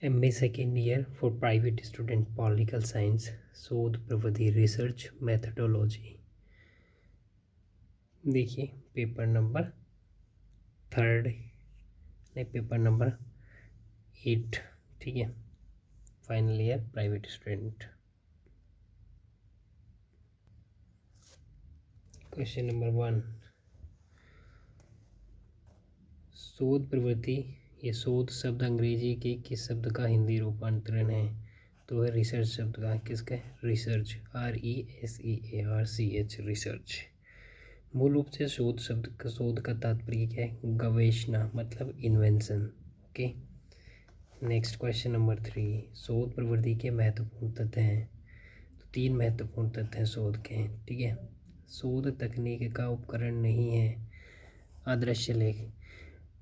MA second year for private student political science, शोध प्रविधि research methodology. देखिए paper number 3 नहीं, पेपर नंबर 8, ठीक है, final year private student. Question number 1, शोध प्रवृत्ति। ये शोध शब्द अंग्रेजी के किस शब्द का हिंदी रूपांतरण है? तो है रिसर्च शब्द का। किसका? Research, RESEARCH, research. मूल रूप से शोध का तात्पर्य क्या है? गवेषणा, मतलब invention. Okay, next question number 3, शोध प्रवृत्ति के महत्वपूर्ण तथ्य हैं। तो 3 महत्वपूर्ण तथ्य हैं शोध के, ठीक है। शोध तकनीक का उपकरण नहीं है। अदृश्य लेख,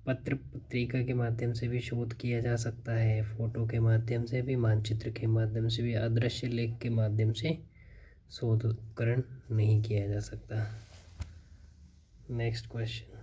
पत्र पत्रिका के माध्यम से भी शोध किया जा सकता है, फोटो के माध्यम से भी, मानचित्र के माध्यम से भी। अदृश्य लेख के माध्यम से शोध उपकरण नहीं किया जा सकता। नेक्स्ट क्वेश्चन,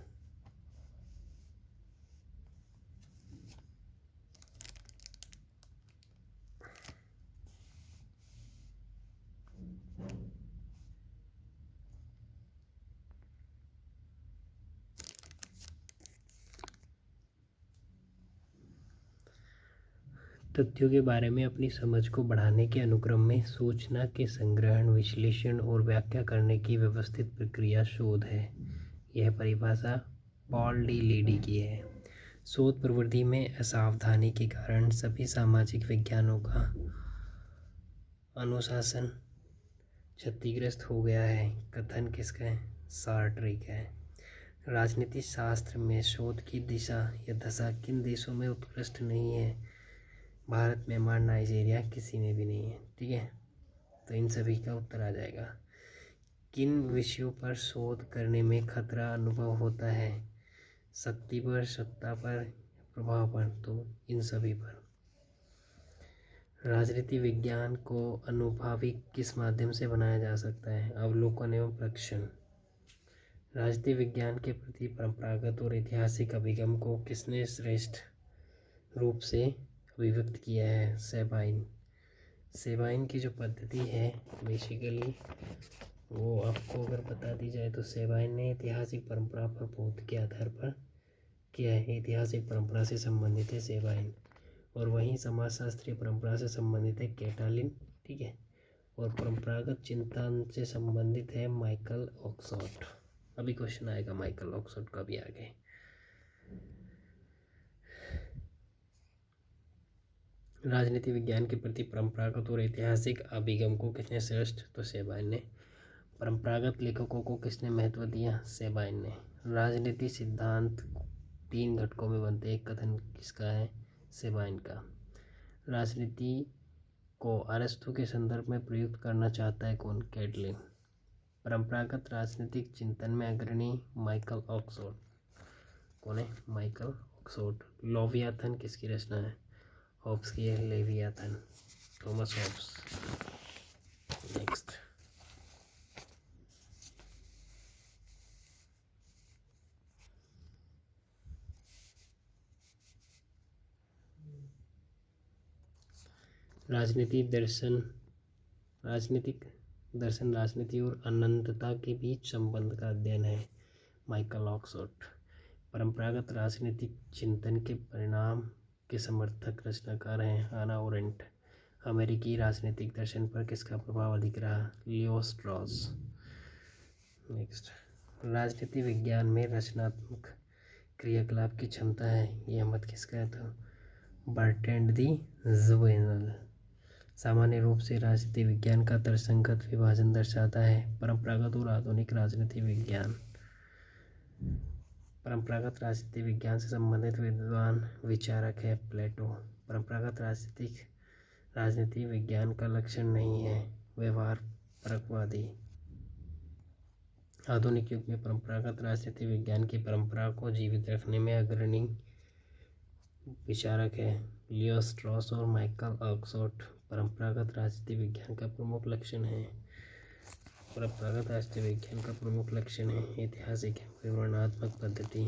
तथ्यों के बारे में अपनी समझ को बढ़ाने के अनुक्रम में सूचना के संग्रहण, विश्लेषण और व्याख्या करने की व्यवस्थित प्रक्रिया शोध है। यह परिभाषा पॉल डी लीडी की है। शोध प्रवृत्ति में असावधानी के कारण सभी सामाजिक विज्ञानों का अनुशासन क्षतिग्रस्त हो गया है। कथन किसका है? सार्ट्रे का है। राजनीति शास्त्र में शोध की दिशा या दशा किन देशों में उत्कृष्ट नहीं है? भारत, म्यांमार, नाइजीरिया, किसी में भी नहीं है, ठीक है। तो इन सभी का उत्तर आ जाएगा। किन विषयों पर शोध करने में खतरा अनुभव होता है? शक्ति पर, सत्ता पर, प्रभाव पर। तो इन सभी पर। राजनीति विज्ञान को अनुभाविक किस माध्यम से बनाया जा सकता है? अवलोकन एवं प्रेक्षण। राजनीति विज्ञान के प्रति परंपरागत और ऐतिहासिक अभिगम को किसने श्रेष्ठ रूप से अभिव्यक्त किया है? सेबाइन। सेबाइन की जो पद्धति है बेसिकली वो आपको अगर बता दी जाए तो सेबाइन ने ऐतिहासिक परंपरा पर बोध के आधार पर किया है। ऐतिहासिक परंपरा से संबंधित है सेबाइन, और वहीं समाजशास्त्रीय परंपरा से संबंधित है कैटालिन, ठीक है। और परंपरागत चिंतन से संबंधित है माइकल ऑक्सफोर्ड। अभी क्वेश्चन आएगा माइकल ऑक्सफोर्ड का भी आगे। राजनीति विज्ञान के प्रति परंपरागत और ऐतिहासिक अभिगम को किसने श्रेष्ठ? तो सेबाइन ने। परंपरागत लेखकों को किसने महत्व दिया? सेबाइन ने। राजनीति सिद्धांत 3 घटकों में बनते हैं। कथन किसका है? सेबाइन का। राजनीति को अरस्तु के संदर्भ में प्रयुक्त करना चाहता है कौन? कैटलिन। परंपरागत राजनीतिक चिंतन में अग्रणी माइकल ऑक्सफोर्ड। कौन है? Michael Oxford. लेवियाथन किसकी रचना है? हॉब्स की है लेवियाथन, थॉमस हॉब्स। नेक्स्ट, राजनीतिक दर्शन राजनीति और अनंतता के बीच संबंध का अध्ययन है। Michael Oxford. परंपरागत राजनीतिक चिंतन के परिणाम के समर्थक रचनाकार हैं आना ओरेंट। अमेरिकी राजनीतिक दर्शन पर किसका प्रभाव अधिक रहा? लियो स्ट्रॉस। नेक्स्ट, राजनीति विज्ञान में रचनात्मक क्रियाकलाप की क्षमता है, यह मत किसका है? तो बर्ट्रैंड दी जुवेनल। सामान्य रूप से राजनीति विज्ञान का तर्कसंगत विभाजन दर्शाता है। परंपरागत और आधुनिक राजनीति विज्ञान। परंपरागत राजनीति विज्ञान से संबंधित विद्वान विचारक है प्लेटो। परंपरागत राजनीति विज्ञान का लक्षण नहीं है व्यवहार परकवादी। आधुनिक युग में परंपरागत राजनीति विज्ञान की परंपरा को जीवित रखने में अग्रणी विचारक है लियो स्ट्रॉस और माइकल ऑक्सफोर्ड। परंपरागत राजनीति विज्ञान का प्रमुख लक्षण है ऐतिहासिक विवरणात्मक पद्धति।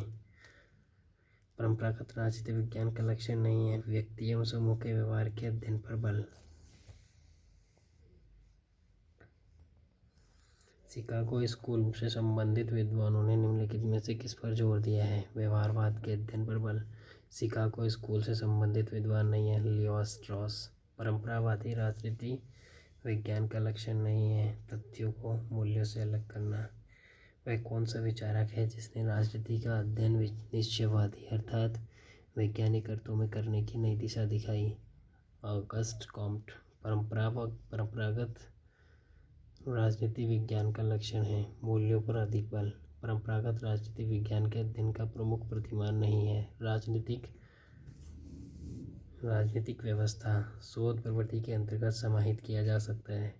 परंपरागत राजनीति विज्ञान का लक्षण नहीं है। व्यक्ति एवं समूह के व्यवहार के अध्ययन पर बल। शिकागो स्कूल से संबंधित विद्वानों ने निम्नलिखित में से किस पर जोर दिया है? व्यवहारवाद के अध्ययन पर बल। शिकागो स्कूल से संबंधित विद्वान नहीं है लियो स्ट्रॉस। परंपरावादी राजनीति विज्ञान का लक्षण नहीं है तथ्यों को मूल्यों से अलग करना। वह कौन सा विचारक है जिसने राजनीति का अध्ययन निश्चयवादी अर्थात वैज्ञानिक अर्थों में करने की नई दिशा दिखाई? August Comte. परंपरागत राजनीति विज्ञान का लक्षण है मूल्यों पर अधिक बल। परंपरागत राजनीति विज्ञान के अध्ययन का प्रमुख प्रतिमान नहीं है राजनीतिक व्यवस्था शोध प्रवृत्ति के अंतर्गत समाहित किया जा सकता है।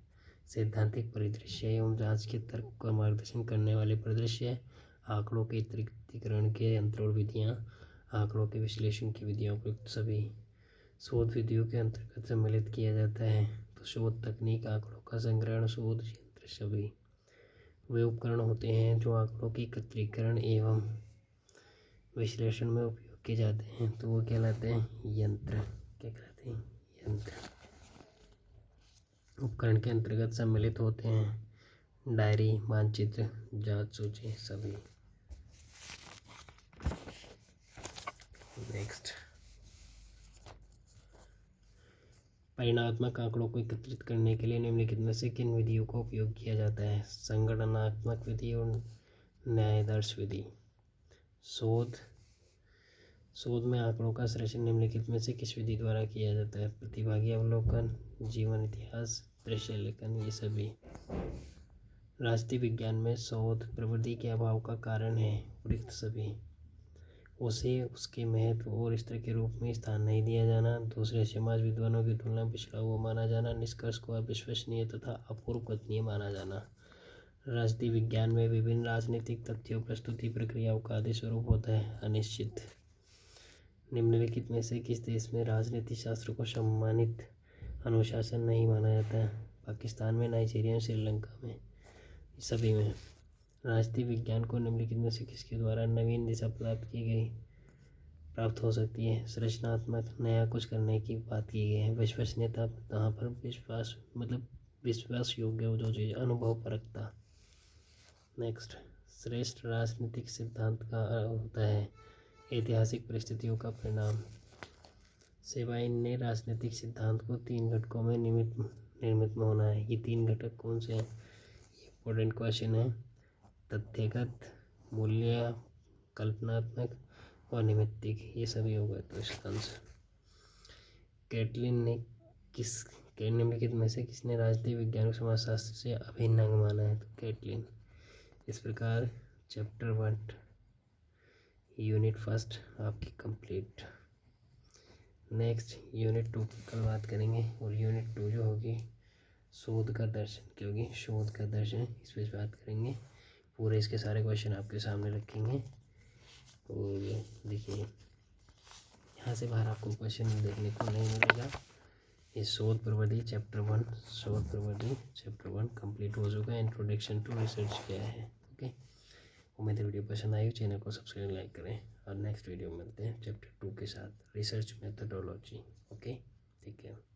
सैद्धांतिक परिदृश्य एवं जांच के तर्क का मार्गदर्शन करने वाले परिदृश्य, आंकड़ों के त्रिकरण के अंतरोड़ विधियाँ, आंकड़ों के विश्लेषण की विधियाँ उपयुक्त सभी शोध विधियों के अंतर्गत सम्मिलित किया जाता है। तो शोध तकनीक, आंकड़ों का संग्रहण, शोध यंत्र सभी वे उपकरण होते हैं जो आंकड़ों की एकत्रीकरण एवं विश्लेषण में उपयोग किए जाते हैं। तो वो कहलाते हैं यंत्र। क्या कहलाते हैं? यंत्र। उपकरण के अंतर्गत सम्मिलित होते हैं डायरी, मानचित्र, जांच सूची सभी। नेक्स्ट, परिमाणात्मक आंकड़ों को एकत्रित करने के लिए निम्नलिखित में से किन विधियों का उपयोग किया जाता है? संगणनात्मक विधि और न्यायादर्श विधि। शोध में आंकड़ों का सृजन निम्नलिखित में से किस विधि द्वारा किया जाता है? प्रतिभागी अवलोकन, जीवन इतिहास, दृश्य लेखन ये सभी। राजनीति विज्ञान में शोध प्रवृत्ति के अभाव का कारण है उपयुक्त सभी। उसे उसके महत्व और स्तर के रूप में स्थान नहीं दिया जाना, दूसरे समाज विद्वानों की तुलना में पिछड़ा हुआ माना जाना, निष्कर्ष को अविश्वसनीय तथा अपूर्व कथनीय माना जाना। राजनीति विज्ञान में विभिन्न राजनीतिक तथ्यों प्रस्तुति प्रक्रियाओं का आदि स्वरूप होता है अनिश्चित। निम्नलिखित में से किस देश में राजनीति शास्त्र को सम्मानित अनुशासन नहीं माना जाता है? पाकिस्तान में, नाइजीरिया, श्रीलंका में सभी में। राजनीति विज्ञान को निम्नलिखित में से किसके द्वारा नवीन दिशा प्राप्त हो सकती है? सृजनात्मक, नया कुछ करने की बात की गई है। विश्वसनीयता, यहाँ पर विश्वास योग्य हो जो चीज़, अनुभव परकता। नेक्स्ट, श्रेष्ठ राजनीतिक सिद्धांत का होता है ऐतिहासिक परिस्थितियों का परिणाम। सेबाइन ने राजनीतिक सिद्धांत को 3 घटकों में निर्मित होना है। ये 3 घटक कौन से हैं? इम्पोर्टेंट क्वेश्चन है। तथ्यगत, मूल्य कल्पनात्मक और निमित्तिक ये सभी हो गए। तो इसका आंसर कैटलिन ने निम्नलिखित में से किसने राजनीति विज्ञान को समाजशास्त्र से अभिन्न अंग माना है? तो कैटलिन। इस प्रकार चैप्टर 1 यूनिट 1 आपकी कंप्लीट। नेक्स्ट यूनिट 2 की कल बात करेंगे और यूनिट 2 जो होगी शोध का दर्शन की होगी। शोध का दर्शन इस पर बात करेंगे। पूरे इसके सारे क्वेश्चन आपके सामने रखेंगे और देखिए यहाँ से बाहर आपको क्वेश्चन देखने को नहीं मिलेगा। ये शोध प्रवृत्ति चैप्टर 1 कंप्लीट हो चुका है। इंट्रोडक्शन टू रिसर्च क्या है। ओके, उम्मीद है वीडियो पसंद आई। चैनल को सब्सक्राइब लाइक करें और नेक्स्ट वीडियो में मिलते हैं चैप्टर 2 के साथ, research methodology. Okay, take care.